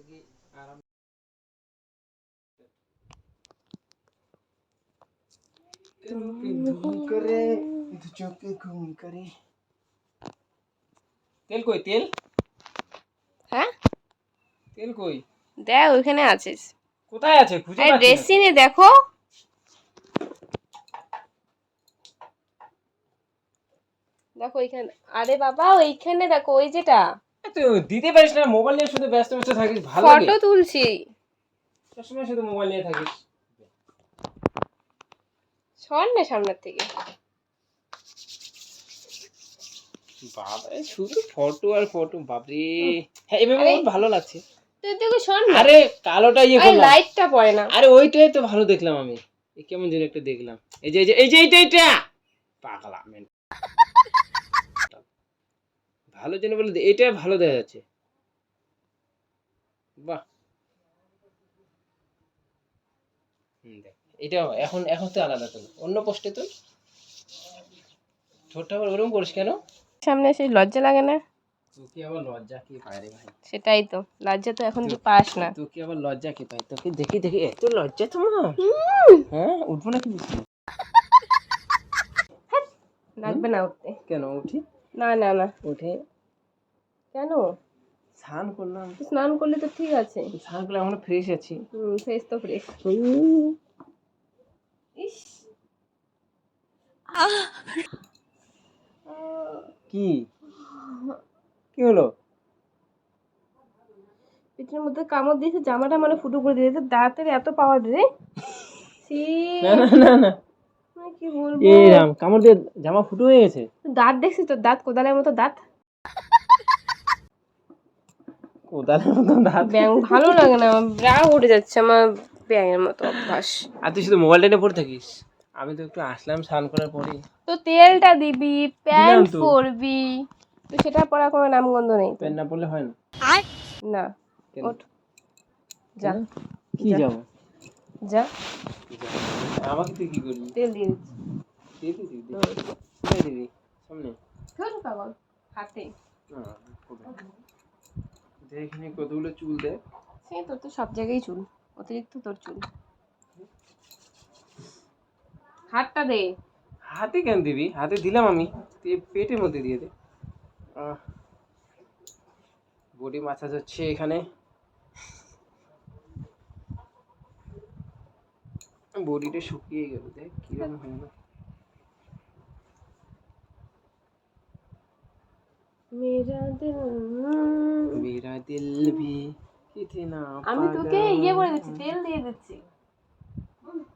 কি আরাম ঘুম করে চোখে ঘুম করে। তেল কই তেল? হ্যাঁ তেল কই? দেখ ওইখানে আছিস। কোথায় আছে খুঁজে আরে পাচ্ছি না। ড্রেসিংয়ে দেখো। দেখো ওইখানে। আরে বাবা ওইখানে দেখো ওই যেটা। তুই দিতে পারিস না, মোবাইল নিয়ে শুধু ব্যস্ত ব্যস্ত থাকিস, ভালো লাগে? ফটো তুলছি। সবসময় শুধু মোবাইল নিয়ে থাকিস। সর না সামনের থেকে। বাবা শুধু ফটো আর ফটো, বাপরে। হ্যাঁ এভাবে আরে আমার ভালো লাগছে। তুই দেখো সর না। আরে কালোটা ইয়ে আরে করলাম। লাইটটা পড়ে না। আরে ওইটাই তো ভালো দেখলাম আমি। এই কেমন যেন একটা দেখলাম। এই যে এইটা পাগলা মেন। ভালো যেন বলে এটা ভালো দেখা যাচ্ছে। বাহ। দেখ এটা এখন এখন তো আলাদা, তো অন্য পোস্টে তো ঠোঁটটা আবার ওরকম করিস কেন? সামনে এসে লজ্জা লাগে না? তোকে আবার লজ্জা কি পায় রে ভাই? সেটাই তো, লজ্জা তো এখন তুই পাস না। তোকে আবার লজ্জা কি পায়? তোকে দেখি দেখি এত লজ্জা তোমার? হ্যাঁ উঠবো নাকি বিছানায়? লাগবে না উঠতে। কেন উঠি? না না না উঠে কেন? স্নান করলাম। স্নান করলে তো ঠিক আছে। স্নান করলে এখনো ফ্রেশ আছি। ফ্রেশ তো ফ্রেশ। ইস কি কি হলো? পিঠের মধ্যে কামড় দিয়েছে, জামাটা মানে ফুটো করে দিয়েছে। দাঁতের এত পাওয়ার রে। ছি। না না না না, আমি কি বলবো? এই রাম কামড় দিয়ে জামা ফুটো হয়ে গেছে। দাঁত দেখছিস তো? দাঁত কোদালের মতো দাঁত। কোদালের মতো দাঁত। ব্যাং ভালো লাগে না, আমার রাগ উঠে যাচ্ছে আমার। ব্যাঙের মতো অভ্যাস। আর তুই শুধু মোবাইলটা নিয়ে পড়ে থাকিস। আমি তো একটু আসলাম স্নান করার পরে। তো তেলটা দিবি, প্যান্ট তো পরবি, তো সেটা পরা কোনো নামগন্ধ নেই তো। প্যান্ট না পরলে হয় না? না। কেন? ওঠ যা। কি যা যাবো? যা। আমাকে তুই কি করবি? তেল দিয়ে দিচ্ছি। দিয়ে দিবি? কোথায় দিবি? সামনে? কেন পাগল? হাতে। না, এখানে কতগুলো চুল দেখ। সেই তোর তো সব জায়গায় চুল, অতিরিক্ত তোর চুল। হাতটা দে। হাতে কেন দিবি? হাতে দিলাম আমি, তুই পেটের মধ্যে দিয়ে দে। বডি মাসাজ হচ্ছে এখানে। বডিটা শুকিয়ে গেল, দেখ কিরকম হয়ে গেল। মেরা দিল ভি কিতনা না আমি তোকে পাগল। ইয়ে করে দিচ্ছি, তেল দিয়ে দিচ্ছি।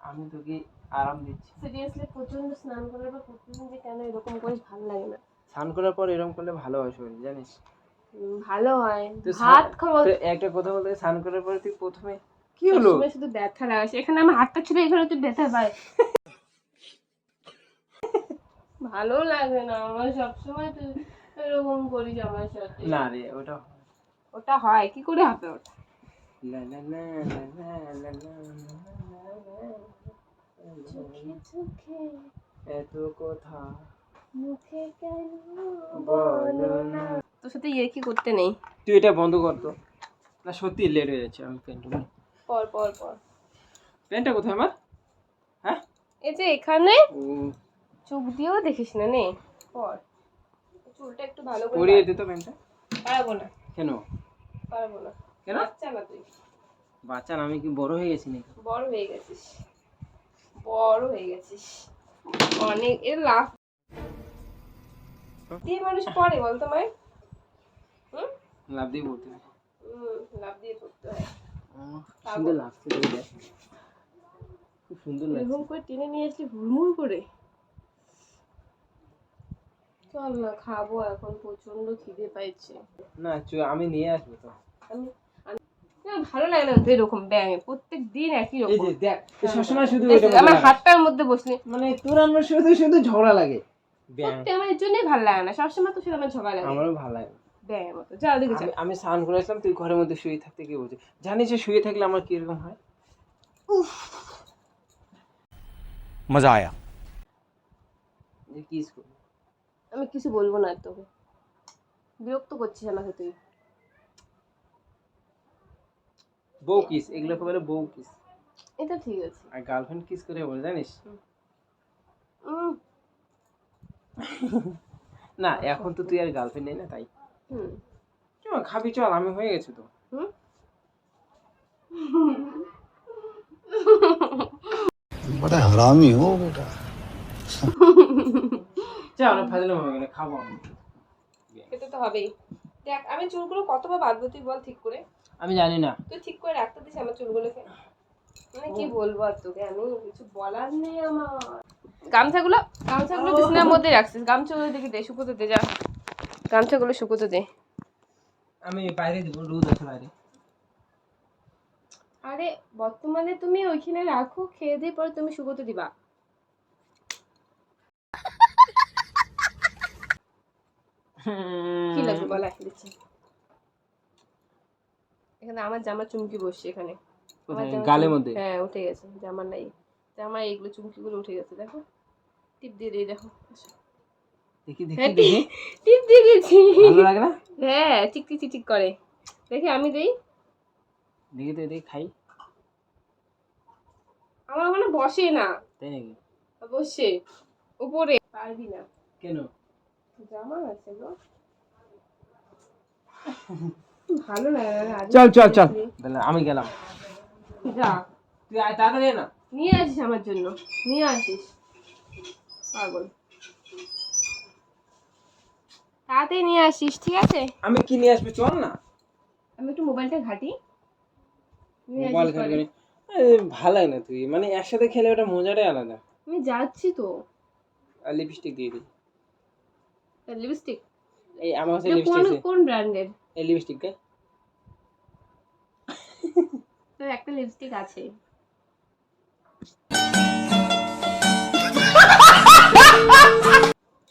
আমি তোকে আরাম দিচ্ছি। সিরিয়াসলি প্রচন্ড স্নান করার পর প্রতিদিন যে কেন এরকম করিস ভালো লাগে না। স্নান করার পর এরকম করলে ভালো হয় শরীর, জানিস? ভালো হয়। তো ভাত খাওয়া একটা কথা বলতে, স্নান করার পরে তুই প্রথমে কি হলো? সবসময় শুধু ব্যথা লাগাস। এখানে আমার হাতটা ছিল, এখানে তুই ব্যথা পাই। ভালো লাগে না আমার, সবসময় তুই এরকম করিস আমার সাথে। না রে ওটা ওটা হয় কি করে হবে ওটা? লা লা লা লা লা লা চোখে চোখে এত কথা মুখে কেন বলো না। তোর সাথে ইয়ে কি করতে নেই। তুই এটা বন্ধ কর তো। না সত্যি লেট হয়ে যাচ্ছে, আমি প্যান্টটা পর পর পর। প্যান্টটা কোথায় আমার? হ্যাঁ এই যে এখানে ও চোখ দিয়েও দেখিস না নে। পর। চুলটা একটু ভালো করে পরিয়ে দে তো প্যান্টটা। পারবো না। কেন? পারবো না। কেন? বাচ্চা না তুই। বাচ্চা না, আমি কি বড় হয়ে গেছি নাকি? বড় হয়ে গেছিস, বড় হয়ে গেছিস অনেক। এর লাভ দিয়ে মানুষ পড়ে বলতো মায়ের? লাভ দিয়ে পড়তে হয়। লাভ দিয়ে পড়তে হয়। সুন্দর লাগছে তোকে, দেখ খুব সুন্দর লাগছে। এরকম করে টেনে নিয়ে আসলি হুড়মুড় করে। চল না খাবো, এখন প্রচন্ড খিদে পাইছে। না আমি নিয়ে আসবো তো। আমি না, ভালো লাগে না তো এরকম ব্যাঙে প্রত্যেক দিন একই এই রকম। যে দেখ তুই সবসময় শুধু এই এটা যে আমার হাতটার মধ্যে বসলি, মানে তোর আমার শুধু শুধু ঝগড়া লাগে। সত্যি আমার এর জন্যই ভালো লাগে না, সবসময় তো শুধু আমার ঝগড়া লাগে। আমারও ভালো লাগে না। ব্যাঙের মতো যা ওদিকে যা। আমি স্নান করে আসলাম, তুই ঘরের মধ্যে শুয়ে থাকতে কি বলছিস? জানিস যে শুয়ে থাকলে আমার কিরকম হয়? मजा आया। যে কিস করবি? আমি কিছু বলবো না তোকে, বিরক্ত করছিস আমাকে তুই। বউ কিস, এগুলোকে বলে বউ কিস। এটা ঠিক আছে। আর গার্লফ্রেন্ড কিস করে বলে জানিস? না এখন তো তুই আর গার্লফ্রেন্ড নেই না তাই। চল খাবি চল, আমি হয়ে গেছে তো। बड़ा हरामी हो बेटा। চল আমরা ফাজলাম হবে না, খাবো আমি। খেতে তো হবেই। দেখ আমি চুলগুলো কতবার বাঁধবো তুই বল ঠিক করে? আমি জানি না। তুই ঠিক করে রাখতে দিস আমার চুলগুলোকে। মানে কি বলবো আর তোকে, আমি কিছু বলার নেই আমার। গামছাগুলো বিছানার মধ্যে রাখছিস, গামছাগুলো দেখি দে, শুকোতে দে, যা গামছাগুলো শুকোতে দে। আমি বাইরে দিব, রোদ আছে বাইরে। আরে বর্তমানে তুমি ওইখানে রাখো, খেয়ে দিয়ে পরে তুমি শুকোতে দিবা। কি লাগবে বলা দিচ্ছি। এখানে আমার জামা চুমকি বসছে এখানে। আমার জামা গালের মধ্যে? হ্যাঁ উঠে গেছে, জামা নাই, জামা এইগুলো চুমকিগুলো উঠে গেছে, দেখো টিপ দিয়ে দিই, দেখো দেখি দেখি দেখি। টিপ দিয়ে দিয়েছি, ভালো লাগে না? হ্যাঁ টিক টিক টিক করে, দেখি আমি দেই, দেখি তো দেখি খাই। আমার ওখানে বসে না। তাই নাকি? বসে উপরে, পারবি না কেন? জামা আছে গো, ভালো লাগে না। চল চল চল তাহলে আমি গেলাম। যা তুই আয় তাড়াতাড়ি না। নিয়ে আসিস আমার জন্য, নিয়ে আসিস পাগল, তাড়াতাড়ি নিয়ে আসিস ঠিক আছে? আমি কি নিয়ে আসবি চল না। আমি একটু মোবাইলটা ঘাঁটি, নিয়ে মোবাইল আসিস পরে। ঘাটবি? ভালো লাগে না, তুই মানে একসাথে খেলে ওটা মজাটাই আলাদা। আমি যাচ্ছি তো। আর লিপস্টিক দিয়ে দিই। লিপস্টিক এই আমার কাছে কোন লিপস্টিক আছে। কোন ব্র্যান্ডের? এই লিপস্টিক কে তোর একটা লিপস্টিক আছে।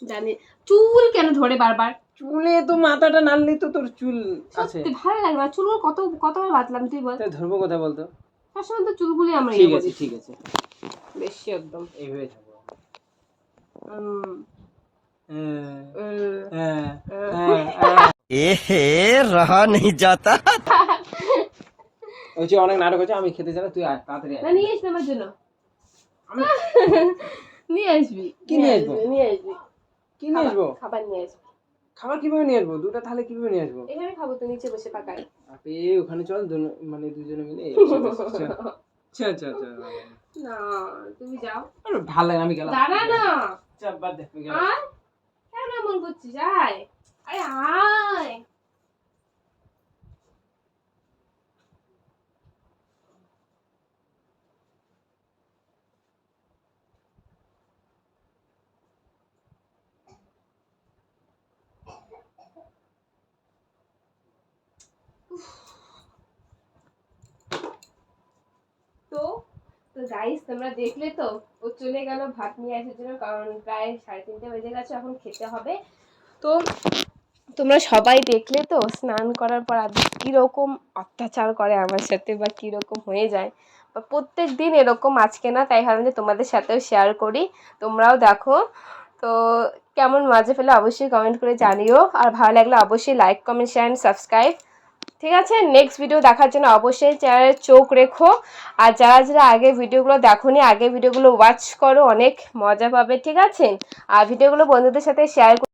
জানি চুল কেন ধরে বারবার? চুলে তো মাথাটা নাড়লি তো তোর চুল আছে। সত্যি ভালো লাগে না, চুলগুলো কতবার বাতলাম তুই বল। তাই ধরবো কথা বলতো। সবসময় তো চুলগুলি আমরা ঠিক আছে ঠিক আছে, বেশি একদম। এইভাবে থাকবো। रहा नहीं जाता। ওই যে অনেক নাটক হচ্ছে, আমি খেতে চাই না, তুই আয় তাড়াতাড়ি না আয়। নিয়ে আসবি আমার জন্য, নিয়ে আসবি। কি নিয়ে আসবো? নিয়ে আসবি কি নিয়ে আসবো? খাবার নিয়ে আসবি। খাবার কিভাবে নিয়ে আসবো? দুটো থালে কিভাবে নিয়ে আসবো? এখানে খাবো তো, নিচে বসে পাকায়। আপনি ওখানে চল, মানে দুজনে মিলে একসাথে চল চল চল। না তুমি যাও, আরে ভালো লাগে, আমি গেলাম। দাঁড়া না, চল বাদ দে, আমি গেলাম। আয় কেন এমন করছিস, আয়, আরে আয়। তো তো গাইস তোমরা দেখলে তো, ও চলে গেল ভাত নিয়ে আসার জন্য, কারণ প্রায় 3:30 বেজে গেছে, এখন খেতে হবে। তো তোমরা সবাই দেখলে তো স্নান করার পর আজকে কীরকম অত্যাচার করে আমার সাথে, বা কীরকম হয়ে যায়, বা প্রত্যেক দিন এরকম, আজকে না, তাই ভাবলাম যে তোমাদের সাথেও শেয়ার করি, তোমরাও দেখো। তো কেমন মাঝে ফেলে অবশ্যই কমেন্ট করে জানিও, আর ভালো লাগলে অবশ্যই like comment share and subscribe. ঠিক আছে, নেক্সট ভিডিও দেখার জন্য অবশ্যই চ্যানেলে চোখ রেখো, আর যারা যারা আগে ভিডিওগুলো দেখোনি আগে ভিডিওগুলো ওয়াচ করো, অনেক মজা পাবে। ঠিক আছে, আর ভিডিওগুলো বন্ধুদের সাথে শেয়ার